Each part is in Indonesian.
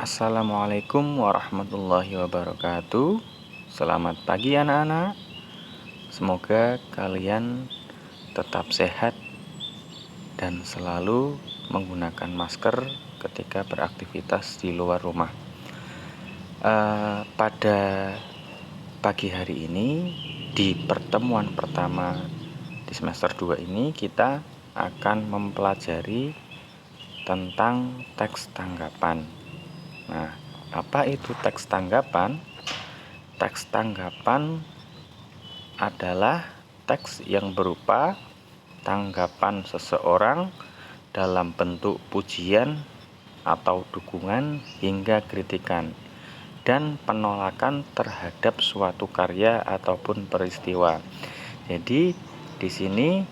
Assalamualaikum warahmatullahi wabarakatuh. Selamat pagi anak-anak. Semoga kalian tetap sehat dan selalu menggunakan masker ketika beraktivitas di luar rumah. Pada pagi hari ini, di pertemuan pertama di semester 2 ini, kita akan mempelajari tentang teks tanggapan. Nah, apa itu teks tanggapan? Teks tanggapan adalah teks yang berupa tanggapan seseorang dalam bentuk pujian atau dukungan hingga kritikan dan penolakan terhadap suatu karya ataupun peristiwa. Jadi di sini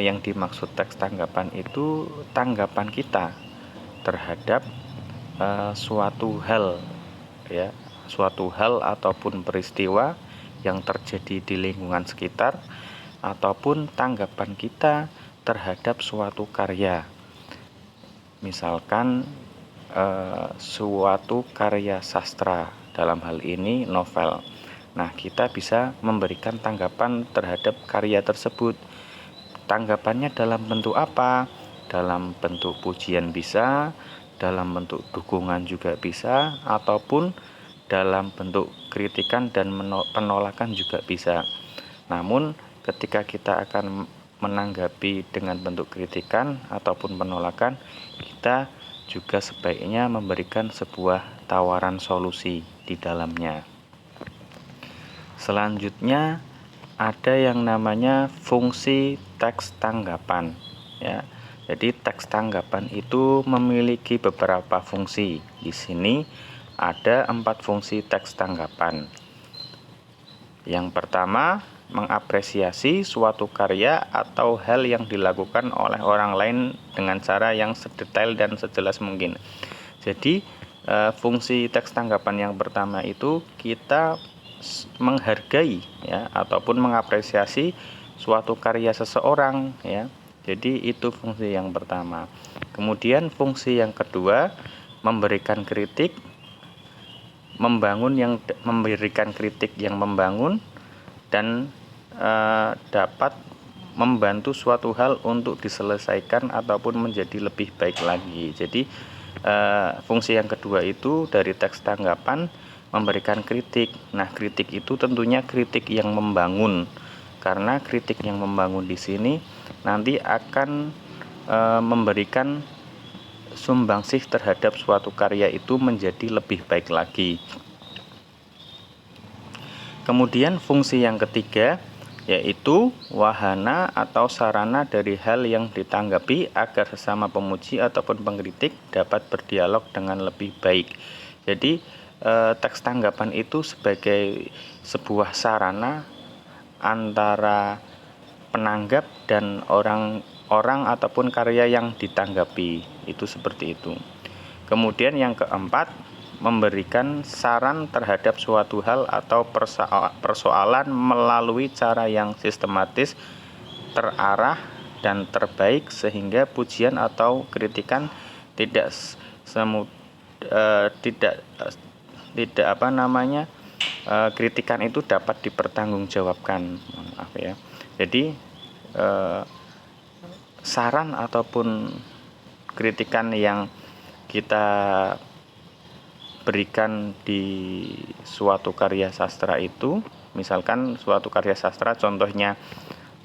yang dimaksud teks tanggapan itu tanggapan kita terhadap suatu hal, ya, suatu hal ataupun peristiwa yang terjadi di lingkungan sekitar, ataupun tanggapan kita terhadap suatu karya. Misalkan suatu karya sastra, dalam hal ini novel. Nah, kita bisa memberikan tanggapan terhadap karya tersebut. Tanggapannya dalam bentuk apa? Dalam bentuk pujian bisa, dalam bentuk dukungan juga bisa, ataupun dalam bentuk kritikan dan penolakan juga bisa. Namun ketika kita akan menanggapi dengan bentuk kritikan ataupun penolakan, kita juga sebaiknya memberikan sebuah tawaran solusi di dalamnya. Selanjutnya ada yang namanya fungsi teks tanggapan, ya. Jadi teks tanggapan itu memiliki beberapa fungsi. Di sini ada 4 fungsi teks tanggapan. Yang pertama, mengapresiasi suatu karya atau hal yang dilakukan oleh orang lain dengan cara yang sedetail dan sejelas mungkin. Jadi fungsi teks tanggapan yang pertama itu kita menghargai, ya, ataupun mengapresiasi suatu karya seseorang, ya. Jadi itu fungsi yang pertama. Kemudian fungsi yang kedua, memberikan kritik, memberikan kritik yang membangun dan dapat membantu suatu hal untuk diselesaikan ataupun menjadi lebih baik lagi. Jadi fungsi yang kedua itu dari teks tanggapan memberikan kritik. Nah, kritik itu tentunya kritik yang membangun, karena kritik yang membangun di sini nanti akan memberikan sumbangsih terhadap suatu karya itu menjadi lebih baik lagi. Kemudian fungsi yang ketiga yaitu wahana atau sarana dari hal yang ditanggapi agar sesama pemuji ataupun pengkritik dapat berdialog dengan lebih baik. Jadi teks tanggapan itu sebagai sebuah sarana antara penanggap dan orang ataupun karya yang ditanggapi, itu seperti itu. Kemudian yang keempat, memberikan saran terhadap suatu hal atau persoalan melalui cara yang sistematis, terarah dan terbaik, sehingga pujian atau kritikan kritikan itu dapat dipertanggungjawabkan. Maaf ya. Jadi saran ataupun kritikan yang kita berikan di suatu karya sastra itu, misalkan suatu karya sastra contohnya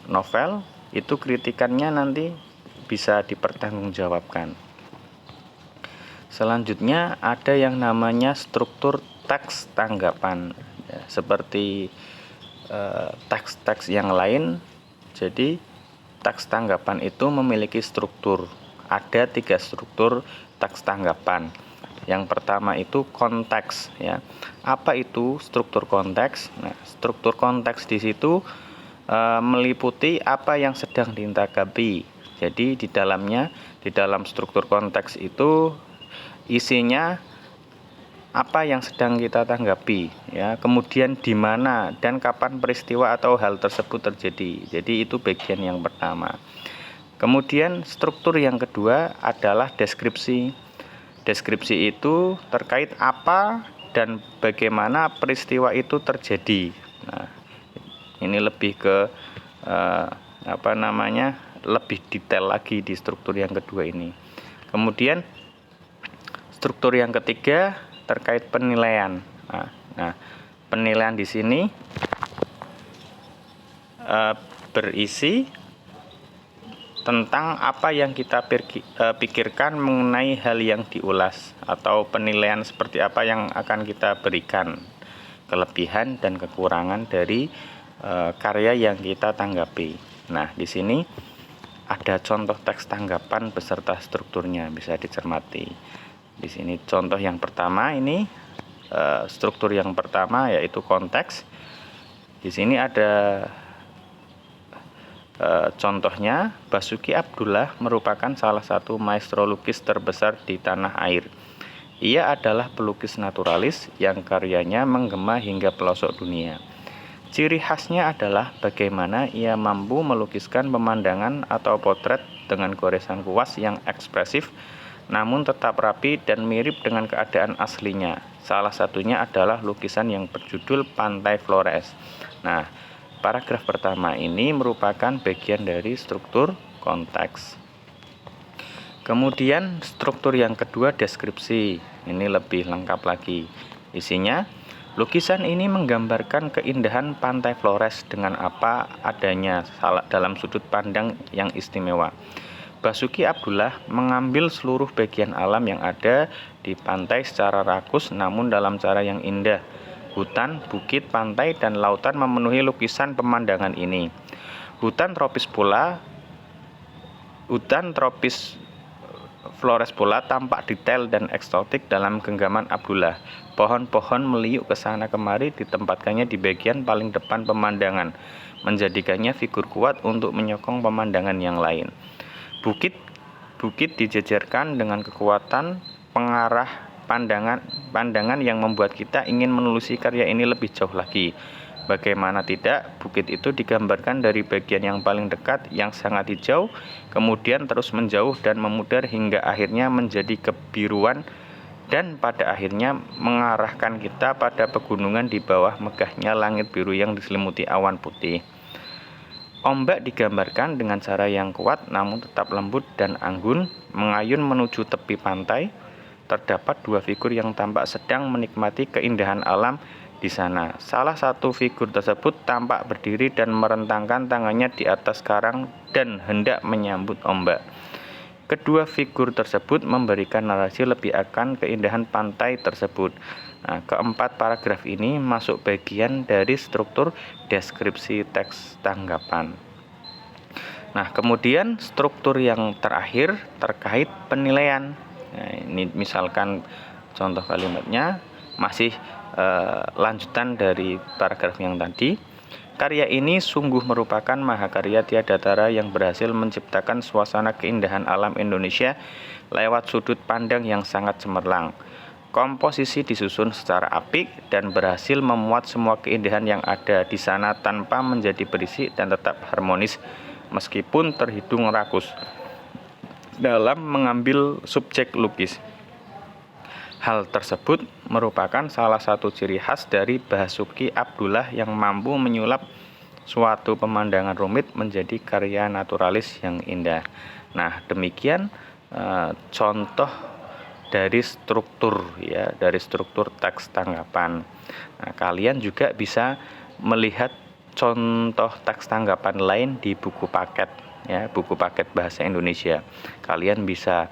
novel, itu kritikannya nanti bisa dipertanggungjawabkan. Selanjutnya ada yang namanya struktur teks tanggapan, ya, seperti teks-teks yang lain. Jadi teks tanggapan itu memiliki struktur. Ada 3 struktur teks tanggapan. Yang pertama itu konteks, ya. Apa itu struktur konteks? Nah, struktur konteks di situ meliputi apa yang sedang ditanggapi. Jadi di dalam struktur konteks itu isinya apa yang sedang kita tanggapi, ya. Kemudian di mana dan kapan peristiwa atau hal tersebut terjadi. Jadi itu bagian yang pertama. Kemudian struktur yang kedua adalah deskripsi. Deskripsi itu terkait apa dan bagaimana peristiwa itu terjadi. Nah, ini lebih ke lebih detail lagi di struktur yang kedua ini. Kemudian struktur yang ketiga terkait penilaian. Nah, penilaian di sini berisi tentang apa yang kita pikirkan mengenai hal yang diulas, atau penilaian seperti apa yang akan kita berikan, kelebihan dan kekurangan dari karya yang kita tanggapi. Nah, di sini ada contoh teks tanggapan beserta strukturnya, bisa dicermati. Di sini contoh yang pertama ini, struktur yang pertama yaitu konteks. Di sini ada contohnya, Basuki Abdullah merupakan salah satu maestro lukis terbesar di tanah air. Ia adalah pelukis naturalis yang karyanya menggema hingga pelosok dunia. Ciri khasnya adalah bagaimana ia mampu melukiskan pemandangan atau potret dengan goresan kuas yang ekspresif, namun tetap rapi dan mirip dengan keadaan aslinya. Salah satunya adalah lukisan yang berjudul Pantai Flores. Nah, paragraf pertama ini merupakan bagian dari struktur konteks. Kemudian struktur yang kedua, deskripsi. Ini lebih lengkap lagi. Isinya, lukisan ini menggambarkan keindahan Pantai Flores dengan apa adanya dalam sudut pandang yang istimewa. Basuki Abdullah mengambil seluruh bagian alam yang ada di pantai secara rakus namun dalam cara yang indah. Hutan, bukit, pantai, dan lautan memenuhi lukisan pemandangan ini. Hutan tropis Flores pula tampak detail dan eksotik dalam genggaman Abdullah. Pohon-pohon meliuk ke sana kemari ditempatkannya di bagian paling depan pemandangan, menjadikannya figur kuat untuk menyokong pemandangan yang lain. Bukit dijejerkan dengan kekuatan pengarah pandangan yang membuat kita ingin menelusuri karya ini lebih jauh lagi. Bagaimana tidak, bukit itu digambarkan dari bagian yang paling dekat yang sangat hijau, kemudian terus menjauh dan memudar hingga akhirnya menjadi kebiruan, dan pada akhirnya mengarahkan kita pada pegunungan di bawah megahnya langit biru yang diselimuti awan putih. Ombak digambarkan dengan cara yang kuat namun tetap lembut dan anggun, mengayun menuju tepi pantai. Terdapat dua figur yang tampak sedang menikmati keindahan alam di sana. Salah satu figur tersebut tampak berdiri dan merentangkan tangannya di atas karang dan hendak menyambut ombak. Kedua figur tersebut memberikan narasi lebih akan keindahan pantai tersebut. Nah, keempat paragraf ini masuk bagian dari struktur deskripsi teks tanggapan. Nah, kemudian struktur yang terakhir terkait penilaian. Nah, ini misalkan contoh kalimatnya masih lanjutan dari paragraf yang tadi. Karya ini sungguh merupakan mahakarya tiada tara yang berhasil menciptakan suasana keindahan alam Indonesia lewat sudut pandang yang sangat cemerlang. Komposisi disusun secara apik dan berhasil memuat semua keindahan yang ada di sana tanpa menjadi berisik dan tetap harmonis meskipun terhitung rakus dalam mengambil subjek lukis. Hal tersebut merupakan salah satu ciri khas dari Basuki Abdullah yang mampu menyulap suatu pemandangan rumit menjadi karya naturalis yang indah. Nah, demikian contoh dari struktur teks tanggapan. Nah, kalian juga bisa melihat contoh teks tanggapan lain di buku paket buku paket bahasa Indonesia. Kalian bisa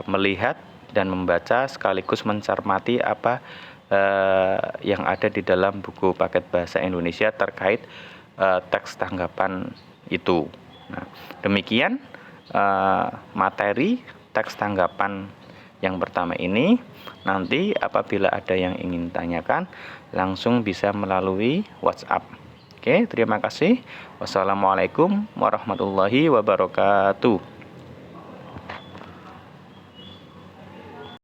melihat dan membaca sekaligus mencermati apa yang ada di dalam buku paket bahasa Indonesia terkait teks tanggapan itu. Nah, demikian materi teks tanggapan yang pertama ini. Nanti apabila ada yang ingin tanyakan, langsung bisa melalui WhatsApp. Oke, terima kasih. Wassalamualaikum warahmatullahi wabarakatuh.